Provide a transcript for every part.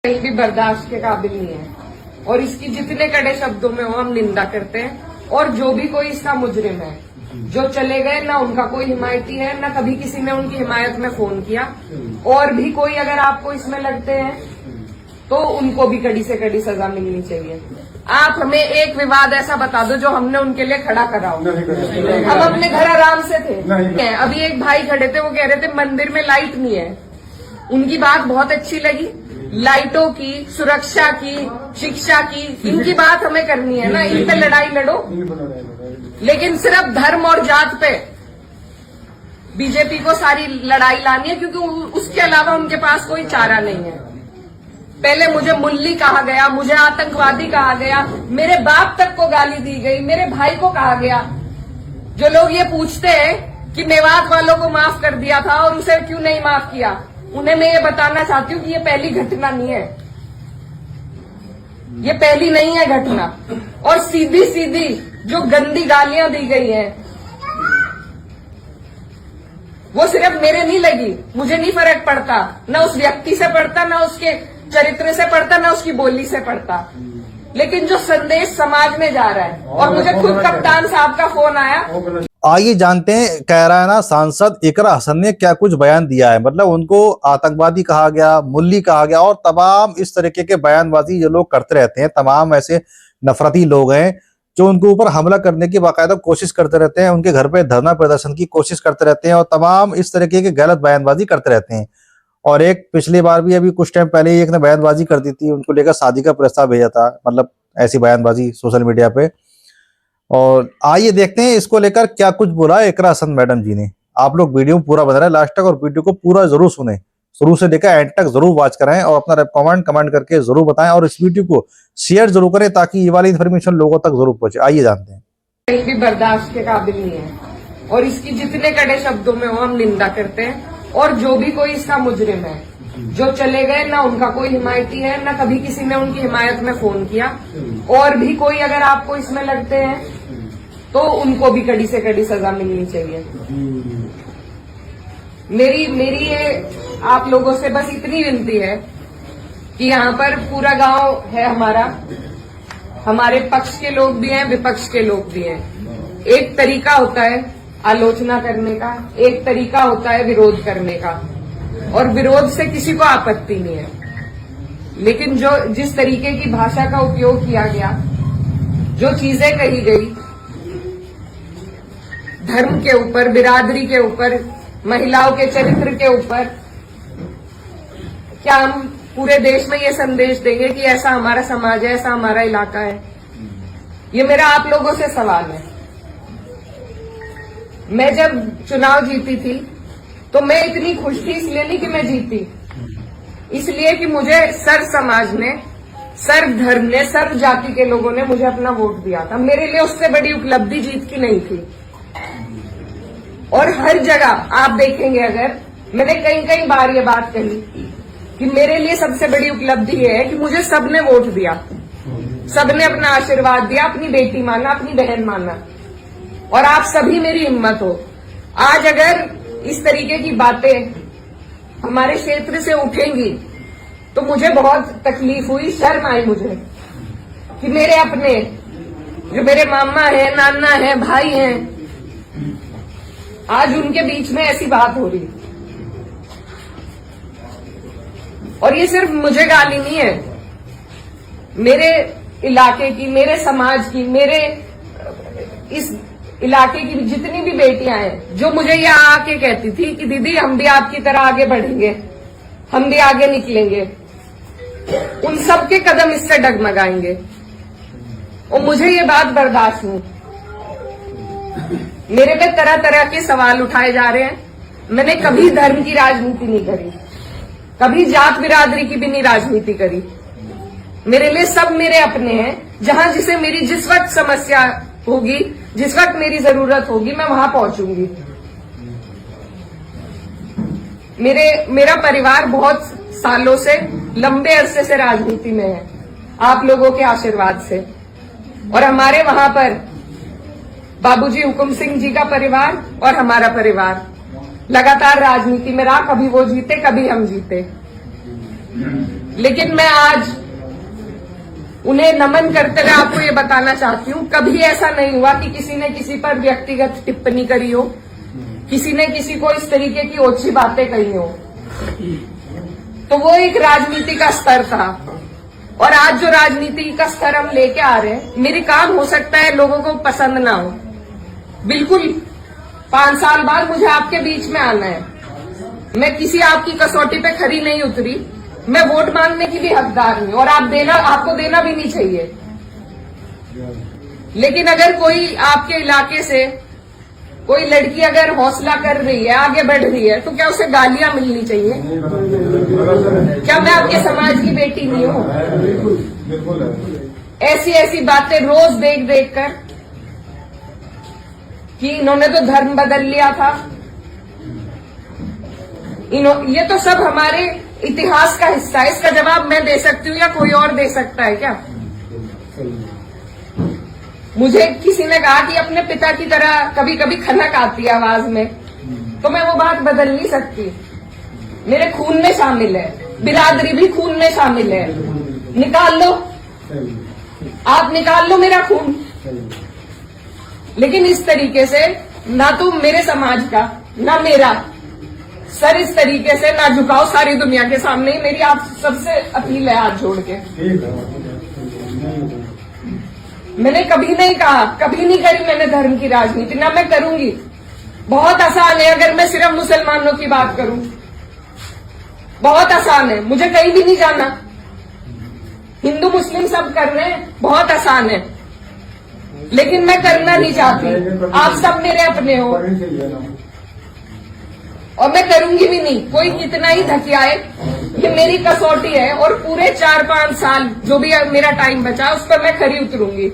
कहीं भी बर्दाश्त के काबिल नहीं है और इसकी जितने कड़े शब्दों में हो हम निंदा करते हैं। और जो भी कोई इसका मुजरिम है, जो चले गए, ना उनका कोई हिमायती है, ना कभी किसी ने उनकी हिमायत में फोन किया। और भी कोई अगर आपको इसमें लगते हैं तो उनको भी कड़ी से कड़ी सजा मिलनी चाहिए। आप हमें एक विवाद ऐसा बता दो जो हमने उनके लिए खड़ा करा हो। हम अपने घर आराम से थे। अभी एक भाई खड़े थे, वो कह रहे थे मंदिर में लाइट नहीं है। उनकी बात बहुत अच्छी लगी। लाइटों की, सुरक्षा की, शिक्षा की, इनकी बात हमें करनी है ना, इन पे लड़ाई लड़ो। लेकिन सिर्फ धर्म और जात पे बीजेपी को सारी लड़ाई लानी है, क्योंकि उसके अलावा उनके पास कोई चारा नहीं है। पहले मुझे मुल्ली कहा गया, मुझे आतंकवादी कहा गया, मेरे बाप तक को गाली दी गई, मेरे भाई को कहा गया। जो लोग ये पूछते हैं कि मेवात वालों को माफ कर दिया था और उसे क्यों नहीं माफ किया, उन्हें मैं ये बताना चाहती हूँ कि ये पहली घटना नहीं है, ये पहली नहीं है घटना। और सीधी सीधी जो गंदी गालियां दी गई हैं, वो सिर्फ मेरे नहीं लगी, मुझे नहीं फर्क पड़ता, ना उस व्यक्ति से पड़ता, ना उसके चरित्र से पड़ता, ना उसकी बोली से पड़ता, लेकिन जो संदेश समाज में जा रहा है। और मुझे खुद कप्तान साहब का फोन आया। आइए जानते हैं कैराना सांसद इकरा हसन ने क्या कुछ बयान दिया है। मतलब उनको आतंकवादी कहा गया, मुल्ली कहा गया और तमाम इस तरीके के बयानबाजी जो लोग करते रहते हैं। तमाम ऐसे नफरती लोग हैं जो उनके ऊपर हमला करने की बाकायदा कोशिश करते रहते हैं, उनके घर पे धरना प्रदर्शन की कोशिश करते रहते हैं और तमाम इस तरीके के गलत बयानबाजी करते रहते हैं। और एक पिछली बार भी अभी कुछ टाइम पहले ही एक ने बयानबाजी कर दी थी, उनको लेकर शादी का प्रस्ताव भेजा था, मतलब ऐसी बयानबाजी सोशल मीडिया पे। और आइए देखते हैं इसको लेकर क्या कुछ बोला है इकरा हसन मैडम जी ने। आप लोग वीडियो पूरा बना रहे लास्ट तक और वीडियो को पूरा जरूर सुने, शुरू से लेकर एंड तक जरूर वॉच कराएं और अपना कमेंट करके जरूर बताएं और इस वीडियो को शेयर जरूर करें ताकि ये वाली इन्फॉर्मेशन लोगों तक जरूर पहुंचे। आइए जानते हैं। कहीं भी बर्दाश्त के काबिल नहीं है और इसकी जितने कड़े शब्दों में हो हम निंदा करते हैं। और जो भी कोई इसका मुजरिम है, जो चले गए, ना उनका कोई हिमायती है, ना कभी किसी ने उनकी हिमायत में फोन किया। और भी कोई अगर आपको इसमें लगते हैं तो उनको भी कड़ी से कड़ी सजा मिलनी चाहिए। मेरी ये आप लोगों से बस इतनी विनती है कि यहाँ पर पूरा गांव है हमारा, हमारे पक्ष के लोग भी हैं, विपक्ष के लोग भी हैं। एक तरीका होता है आलोचना करने का, एक तरीका होता है विरोध करने का, और विरोध से किसी को आपत्ति नहीं है। लेकिन जिस तरीके की भाषा का उपयोग किया गया, जो चीजें कही गई धर्म के ऊपर, बिरादरी के ऊपर, महिलाओं के चरित्र के ऊपर, क्या हम पूरे देश में ये संदेश देंगे कि ऐसा हमारा समाज है, ऐसा हमारा इलाका है? ये मेरा आप लोगों से सवाल है। मैं जब चुनाव जीती थी तो मैं इतनी खुश थी, इसलिए नहीं कि मैं जीती, इसलिए कि मुझे सर्व समाज ने, सर्व धर्म ने, सर्व जाति के लोगों ने मुझे अपना वोट दिया था। मेरे लिए उससे बड़ी उपलब्धि जीत की नहीं थी। और हर जगह आप देखेंगे, अगर मैंने कई बार ये बात कही कि मेरे लिए सबसे बड़ी उपलब्धि ये है कि मुझे सबने वोट दिया, सबने अपना आशीर्वाद दिया, अपनी बेटी माना, अपनी बहन माना, और आप सभी मेरी हिम्मत हो। आज अगर इस तरीके की बातें हमारे क्षेत्र से उठेंगी तो मुझे बहुत तकलीफ हुई, शर्म आई मुझे कि मेरे अपने, जो मेरे मामा है, नाना है, भाई हैं, आज उनके बीच में ऐसी बात हो रही। और ये सिर्फ मुझे गाली नहीं है, मेरे इलाके की, मेरे समाज की, मेरे इस इलाके की जितनी भी बेटियां हैं, जो मुझे ये आके कहती थी कि दीदी हम भी आपकी तरह आगे बढ़ेंगे, हम भी आगे निकलेंगे, उन सब के कदम इससे डगमगाएंगे। और मुझे ये बात बर्दाश्त नहीं। मेरे पे तरह तरह के सवाल उठाए जा रहे हैं। मैंने कभी धर्म की राजनीति नहीं करी, कभी जात बिरादरी की भी नहीं राजनीति करी। मेरे लिए सब मेरे अपने हैं। जहां जिसे मेरी जिस वक्त समस्या होगी, जिस वक्त मेरी जरूरत होगी, मैं वहां पहुंचूंगी। मेरा परिवार बहुत सालों से, लंबे अरसे से राजनीति में है, आप लोगों के आशीर्वाद से। और हमारे वहां पर बाबूजी हुकुम सिंह जी का परिवार और हमारा परिवार लगातार राजनीति में रहा। कभी वो जीते, कभी हम जीते। लेकिन मैं आज उन्हें नमन करते हुए आपको ये बताना चाहती हूँ, कभी ऐसा नहीं हुआ कि किसी ने किसी पर व्यक्तिगत टिप्पणी करी हो, किसी ने किसी को इस तरीके की ओछी बातें कही हो। तो वो एक राजनीति का स्तर था, और आज जो राजनीति का स्तर हम लेके आ रहे हैं, मेरे काम हो सकता है लोगों को पसंद ना हो, बिल्कुल 5 साल बाद मुझे आपके बीच में आना है, मैं किसी आपकी कसौटी पे खरी नहीं उतरी, मैं वोट मांगने की भी हकदार हूं, और आपको देना भी नहीं चाहिए। लेकिन अगर कोई आपके इलाके से कोई लड़की अगर हौसला कर रही है, आगे बढ़ रही है, तो क्या उसे गालियां मिलनी चाहिए? क्या मैं आपके समाज की बेटी नहीं हूं? ऐसी ऐसी बातें रोज देख देख कर कि इन्होंने तो धर्म बदल लिया था, ये तो सब हमारे इतिहास का हिस्सा है। इसका जवाब मैं दे सकती हूँ या कोई और दे सकता है क्या? मुझे किसी ने कहा कि अपने पिता की तरह कभी कभी खनक आती है आवाज में, तो मैं वो बात बदल नहीं सकती। मेरे खून में शामिल है, बिरादरी भी खून में शामिल है। निकाल लो, आप निकाल लो मेरा खून, लेकिन इस तरीके से ना तो मेरे समाज का ना मेरा सर इस तरीके से ना झुकाओ सारी दुनिया के सामने ही। मेरी आप सबसे अपील है हाथ जोड़ के। मैंने कभी नहीं कहा, कभी नहीं करी मैंने धर्म की राजनीति, ना मैं करूंगी। बहुत आसान है अगर मैं सिर्फ मुसलमानों की बात करूं, बहुत आसान है, मुझे कहीं भी नहीं जाना। हिंदू मुस्लिम सब कर रहे हैं, बहुत आसान है, लेकिन मैं करना नहीं चाहती। आप सब मेरे अपने हो और मैं करूंगी भी नहीं। कोई कितना ही धकियाए, ये मेरी कसौटी है, और पूरे 4-5 साल जो भी मेरा टाइम बचा उस पर मैं खरी उतरूंगी।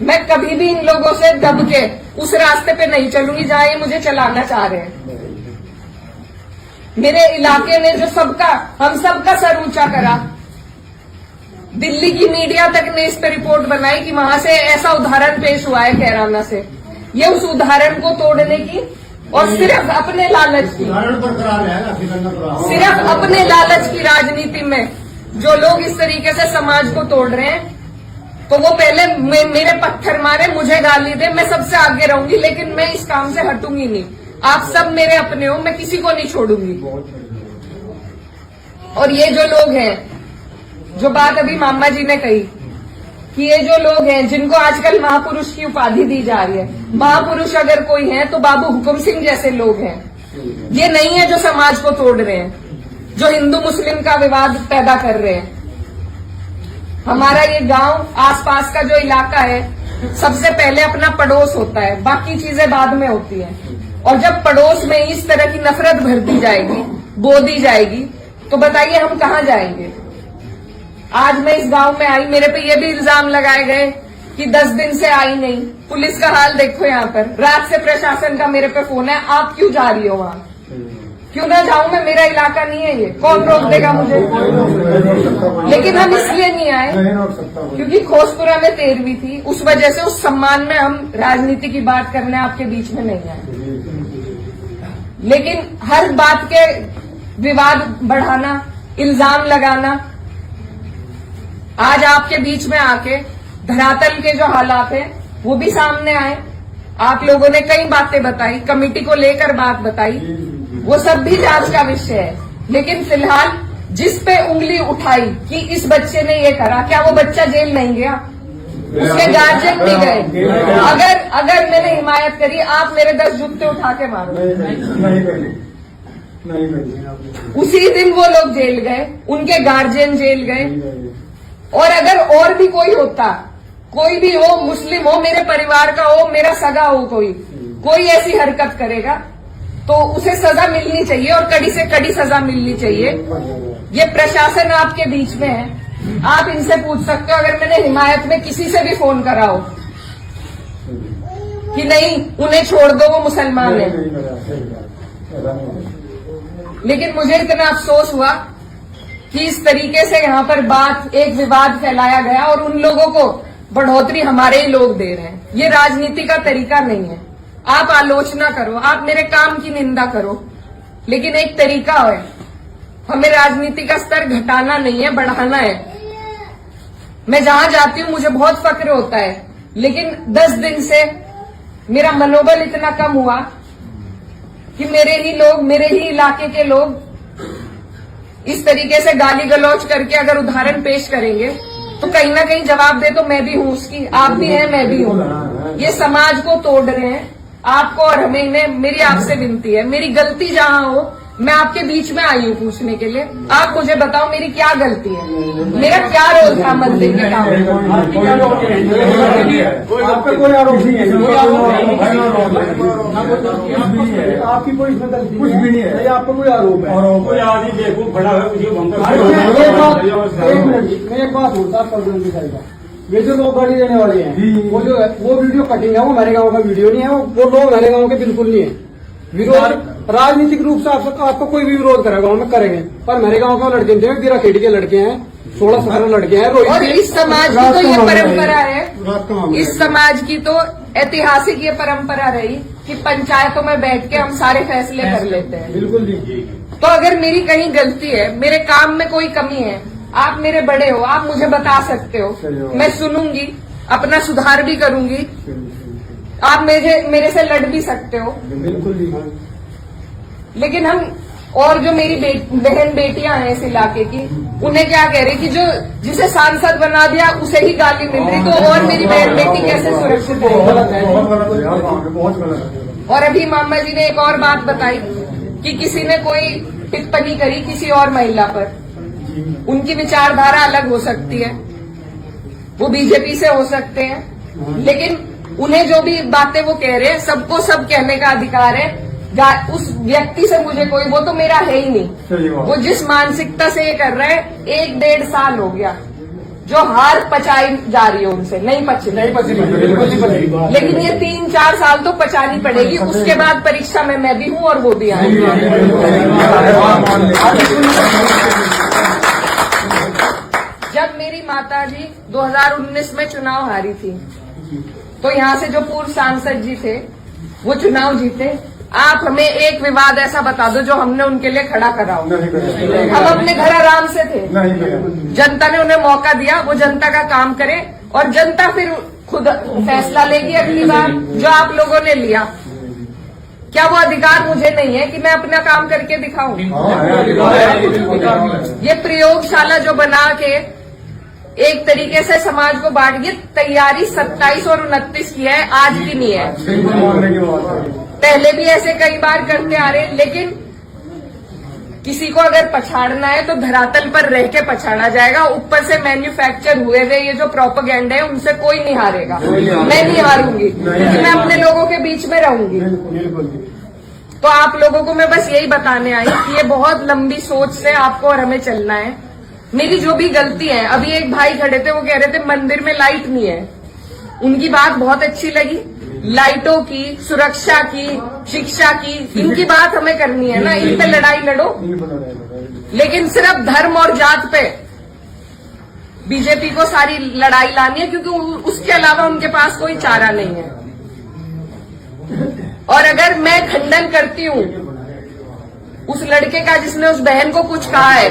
मैं कभी भी इन लोगों से दब के उस रास्ते पे नहीं चलूंगी जहां ये मुझे चलाना चाह रहे हैं। मेरे इलाके ने जो हम सबका सर ऊंचा करा, दिल्ली की मीडिया तक ने इस पर रिपोर्ट बनाई कि वहां से ऐसा उदाहरण पेश हुआ है कैराना से। ये उस उदाहरण को तोड़ने की और सिर्फ अपने लालच की, सिर्फ अपने लालच की राजनीति में जो लोग इस तरीके से समाज को तोड़ रहे हैं, तो वो पहले मेरे पत्थर मारे, मुझे गाली दे, मैं सबसे आगे रहूंगी, लेकिन मैं इस काम से हटूंगी नहीं। आप सब मेरे अपने हो, मैं किसी को नहीं छोड़ूंगी। और ये जो लोग हैं, जो बात अभी मामा जी ने कही कि ये जो लोग हैं जिनको आजकल महापुरुष की उपाधि दी जा रही है, महापुरुष अगर कोई है तो बाबू हुकुम सिंह जैसे लोग हैं। ये नहीं है जो समाज को तोड़ रहे हैं, जो हिंदू मुस्लिम का विवाद पैदा कर रहे हैं। हमारा ये गांव, आसपास का जो इलाका है, सबसे पहले अपना पड़ोस होता है, बाकी चीजें बाद में होती हैं। और जब पड़ोस में इस तरह की नफरत भर दी जाएगी, बो दी जाएगी, तो बताइए हम कहां जाएंगे? आज मैं इस गांव में आई, मेरे पे ये भी इल्जाम लगाए गए कि 10 दिन से आई नहीं। पुलिस का हाल देखो यहाँ पर, रात से प्रशासन का मेरे पे फोन है, आप क्यों जा रही हो वहां? क्यों ना जाऊं मैं? मेरा इलाका नहीं है ये, कौन रोक देगा मुझे? लेकिन हम इसलिए नहीं आए क्योंकि खोसपुरा में 13वीं थी, उस वजह से, उस सम्मान में हम राजनीति की बात करने आपके बीच में नहीं आए। लेकिन हर बात के विवाद बढ़ाना, इल्जाम लगाना, आज आपके बीच में आके धरातल के जो हालात हैं वो भी सामने आए। आप लोगों ने कई बातें बताई, कमेटी को लेकर बात बताई, वो सब भी जांच का विषय है। लेकिन फिलहाल जिस पे उंगली उठाई कि इस बच्चे ने ये करा, क्या वो बच्चा जेल नहीं गया? उसके गार्जियन भी गए। अगर मैंने हिमायत करी, आप मेरे 10 जूते उठा के मारो। उसी दिन वो लोग जेल गए, उनके गार्जियन जेल गए। और अगर और भी कोई होता, कोई भी हो, मुस्लिम हो, मेरे परिवार का हो, मेरा सगा हो, कोई ऐसी हरकत करेगा तो उसे सजा मिलनी चाहिए, और कड़ी से कड़ी सजा मिलनी चाहिए। ये प्रशासन आपके बीच में है, आप इनसे पूछ सकते हो। अगर मैंने हिमायत में किसी से भी फोन करा हो कि नहीं उन्हें छोड़ दो, वो मुसलमान है, लेकिन मुझे इतना अफसोस हुआ कि इस तरीके से यहाँ पर एक विवाद फैलाया गया, और उन लोगों को बढ़ोतरी हमारे ही लोग दे रहे हैं। ये राजनीति का तरीका नहीं है। आप आलोचना करो, आप मेरे काम की निंदा करो, लेकिन एक तरीका है हमें राजनीति का स्तर घटाना नहीं है, बढ़ाना है। मैं जहां जाती हूं मुझे बहुत फक्र होता है, लेकिन 10 दिन से मेरा मनोबल इतना कम हुआ कि मेरे ही इलाके के लोग इस तरीके से गाली गलौज करके अगर उदाहरण पेश करेंगे तो कहीं ना कहीं जवाब दे तो मैं भी हूं उसकी, आप भी हैं, मैं भी हूं। ये समाज को तोड़ रहे हैं, आपको और हमें इन्हें। मेरी आपसे विनती है, मेरी गलती जहां हो, मैं आपके बीच में आई हूं पूछने के लिए। आप मुझे बताओ मेरी क्या गलती है, मेरा क्या रोल था मंदिर के काम में? आप पे कोई आरोप नहीं है, आपकी कोई इसमें गलती कुछ भी नहीं है, आपको कोई आरोप है। कोई आदमी देखो खड़ा है मुझे मैं एक बात बोलता हूँ, ये जो लोग गाड़ी देने वाले हैं वो जो है वो वीडियो कटिंग है, वो मेरे गांव का वीडियो नहीं है, वो लोग मेरे गांव के बिल्कुल नहीं है। विरोध राजनीतिक रूप से आपको कोई भी विरोध करेगा गाँव में करेंगे, पर मेरे गांव के लड़के थे, गिरा खेड़ी के लड़के हैं, 16-17 लड़के हैं। और इस समाज की तो ये परंपरा है, इस समाज की तो ऐतिहासिक ये परंपरा रही कि पंचायतों में बैठ के हम सारे फैसले कर लेते हैं। बिल्कुल जी। तो अगर मेरी कहीं गलती है, मेरे काम में कोई कमी है, आप मेरे बड़े हो, आप मुझे बता सकते हो, मैं सुनूंगी, अपना सुधार भी करूंगी। आप मेरे से लड़ भी सकते हो, बिल्कुल जी। लेकिन हम और जो मेरी बहन बेटियां हैं इस इलाके की, उन्हें क्या कह रहे कि जो जिसे सांसद बना दिया उसे ही गाली मिल रही, तो और मेरी बहन बेटी कैसे सुरक्षित रहेगी? बहुत गलत। और अभी मामा जी ने एक और बात बताई कि किसी ने कोई टिप्पणी करी किसी और महिला पर, उनकी विचारधारा अलग हो सकती है, वो बीजेपी से हो सकते हैं, लेकिन उन्हें जो भी बातें वो कह रहे हैं सबको सब कहने का अधिकार है। उस व्यक्ति से मुझे कोई, वो तो मेरा है ही नहीं। वो जिस मानसिकता से ये कर रहा है, 1-1.5 साल हो गया जो हार पचाई जा रही है उनसे, नहीं पची, लेकिन ये 3-4 साल तो पचानी पड़ेगी। उसके बाद परीक्षा में मैं भी हूं और वो भी आएंगे। जब मेरी माताजी 2019 में चुनाव हारी थी, तो यहाँ से जो पूर्व सांसद जी थे वो चुनाव जीते। आप हमें एक विवाद ऐसा बता दो जो हमने उनके लिए खड़ा करा हो। हम अपने घर आराम से थे, जनता ने उन्हें मौका दिया, वो जनता का काम करे और जनता फिर खुद फैसला लेगी अगली बार, जो आप लोगों ने लिया। क्या वो अधिकार मुझे नहीं है कि मैं अपना काम करके दिखाऊं? ये प्रयोगशाला जो बना के एक तरीके से समाज को बांट, ये तैयारी 27 और 29 की है, आज की नहीं है। पहले भी ऐसे कई बार करते आ रहे, लेकिन किसी को अगर पछाड़ना है तो धरातल पर रह के पछाड़ा जाएगा। ऊपर से मैन्युफैक्चर हुए हुए ये जो प्रोपेगेंडा है उनसे कोई नहीं हारेगा, मैं नहीं हारूंगी, क्योंकि मैं अपने लोगों के बीच में रहूंगी। तो आप लोगों को मैं बस यही बताने आई कि ये बहुत लंबी सोच से आपको और हमें चलना है। मेरी जो भी गलती है, अभी एक भाई खड़े थे, वो कह रहे थे मंदिर में लाइट नहीं है, उनकी बात बहुत अच्छी लगी। लाइटों की, सुरक्षा की, शिक्षा की, इनकी बात हमें करनी है ना, इन पे लड़ाई लड़ो, लेकिन सिर्फ धर्म और जात पे बीजेपी को सारी लड़ाई लानी है, क्योंकि उसके अलावा उनके पास कोई चारा नहीं है। और अगर मैं खंडन करती हूं उस लड़के का जिसने उस बहन को कुछ कहा है,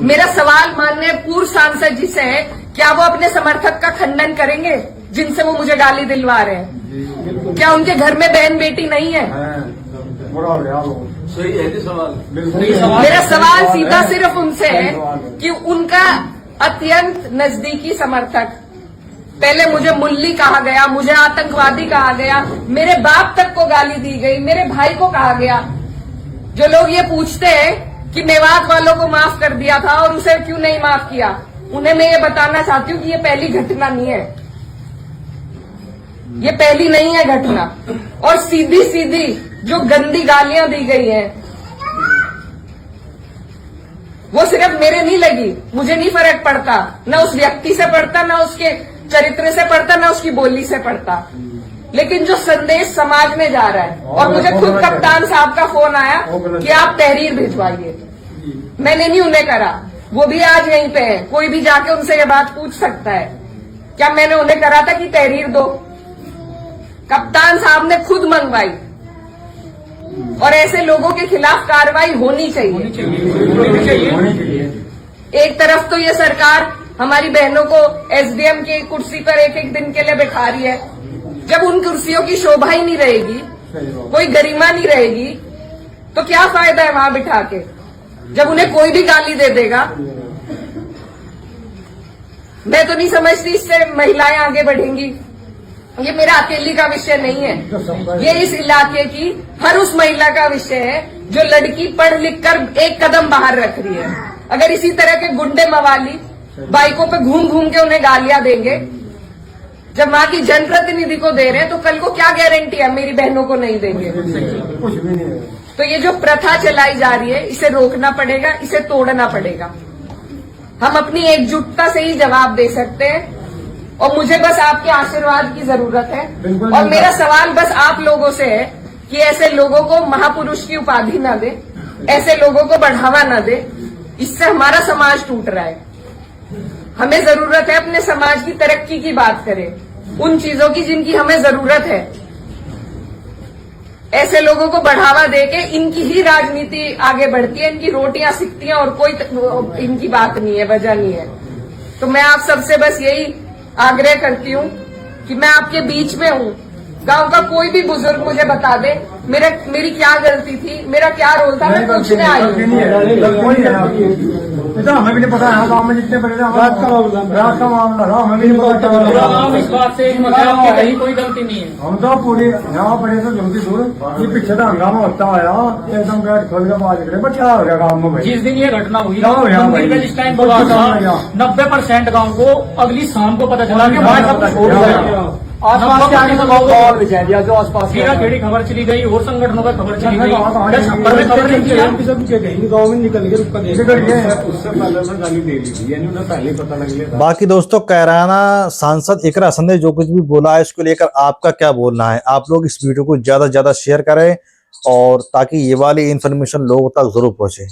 मेरा सवाल माननीय पूर्व सांसद जी से है, क्या वो अपने समर्थक का खंडन करेंगे जिनसे वो मुझे गाली दिलवा रहे हैं? क्या उनके घर में बहन बेटी नहीं है? मेरा सवाल सीधा सिर्फ उनसे है कि उनका अत्यंत नजदीकी समर्थक, पहले मुझे मुल्ली कहा गया, मुझे आतंकवादी कहा गया, मेरे बाप तक को गाली दी गई, मेरे भाई को कहा गया। जो लोग ये पूछते हैं कि मेवात वालों को माफ कर दिया था और उसे क्यों नहीं माफ किया, उन्हें मैं ये बताना चाहती हूँ कि ये पहली घटना नहीं है, ये पहली नहीं है घटना। और सीधी सीधी जो गंदी गालियां दी गई हैं, वो सिर्फ मेरे नहीं लगी, मुझे नहीं फर्क पड़ता, न उस व्यक्ति से पड़ता, न उसके चरित्र से पड़ता, न उसकी बोली से पड़ता, लेकिन जो संदेश समाज में जा रहा है। और मुझे खुद कप्तान साहब का फोन आया कि आप तहरीर भिजवाइए, मैंने नहीं उन्हें करा, वो भी आज यहीं पे है, कोई भी जाके उनसे ये बात पूछ सकता है, क्या मैंने उन्हें करा था कि तहरीर दो? कप्तान साहब ने खुद मंगवाई। और ऐसे लोगों के खिलाफ कार्रवाई होनी चाहिए। एक तरफ तो ये सरकार हमारी बहनों को एसडीएम की कुर्सी पर एक एक दिन के लिए बिठा रही है, जब उन कुर्सियों की शोभा ही नहीं रहेगी, कोई गरिमा नहीं रहेगी, तो क्या फायदा है वहां बिठा के, जब उन्हें कोई भी गाली दे देगा। मैं तो नहीं समझती इससे महिलाएं आगे बढ़ेंगी। ये मेरा अकेली का विषय नहीं है, ये इस इलाके की हर उस महिला का विषय है जो लड़की पढ़ लिख कर एक कदम बाहर रख रही है। अगर इसी तरह के गुंडे मवाली बाइकों पे घूम घूम के उन्हें गालियां देंगे, जब वहां की जनप्रतिनिधि को दे रहे हैं, तो कल को क्या गारंटी है मेरी बहनों को नहीं देंगे। तो ये जो प्रथा चलाई जा रही है, इसे रोकना पड़ेगा, इसे तोड़ना पड़ेगा। हम अपनी एकजुटता से ही जवाब दे सकते हैं, और मुझे बस आपके आशीर्वाद की जरूरत है। और मेरा सवाल बस आप लोगों से है कि ऐसे लोगों को महापुरुष की उपाधि न दे, ऐसे लोगों को बढ़ावा न दे। इससे हमारा समाज टूट रहा है। हमें जरूरत है अपने समाज की तरक्की की बात करें, उन चीजों की जिनकी हमें जरूरत है। ऐसे लोगों को बढ़ावा देके इनकी ही राजनीति आगे बढ़ती है, इनकी रोटियां सिकती हैं, और कोई इनकी बात नहीं है, वजह नहीं है। तो मैं आप सबसे बस यही आग्रह करती हूँ कि मैं आपके बीच में हूँ। गांव का कोई भी बुजुर्ग मुझे बता दे मेरी क्या गलती थी, मेरा क्या रोल था, मैं पूछने आई हूँ। हमें भी नहीं पता है गाँव में जितने बड़े रात का मामला था, हमें भी नहीं पता। इस बात से कहीं कोई गलती नहीं है। हम तो पूरी यहाँ पड़े थे जल्दी दूर, ये पीछे तो हंगामा होता आया, एकदम गेट खोल के बाज गए। क्या हो गया गाँव में? जिस दिन ये घटना हुई, जिस टाइम को 90% गाँव को अगली शाम को पता चला कि वहाँ सब छोड़ गया। आसपास के आगे का माहौल बिछा दिया, जो आसपास खेड़ी खबर चली गई और संगठनों का खबर चली गई, गाँव में निकल गए, उससे पहले गाली दे ली थी, यानी उन्हें पहले पता लग गया। बाकी दोस्तों, कैराना सांसद इकरा हसन ने जो कुछ भी बोला है, इसको लेकर आपका क्या बोलना है? आप लोग इस वीडियो को ज्यादा से ज्यादा शेयर करें, और ताकि ये वाली इन्फॉर्मेशन लोगों तक जरूर पहुंचे।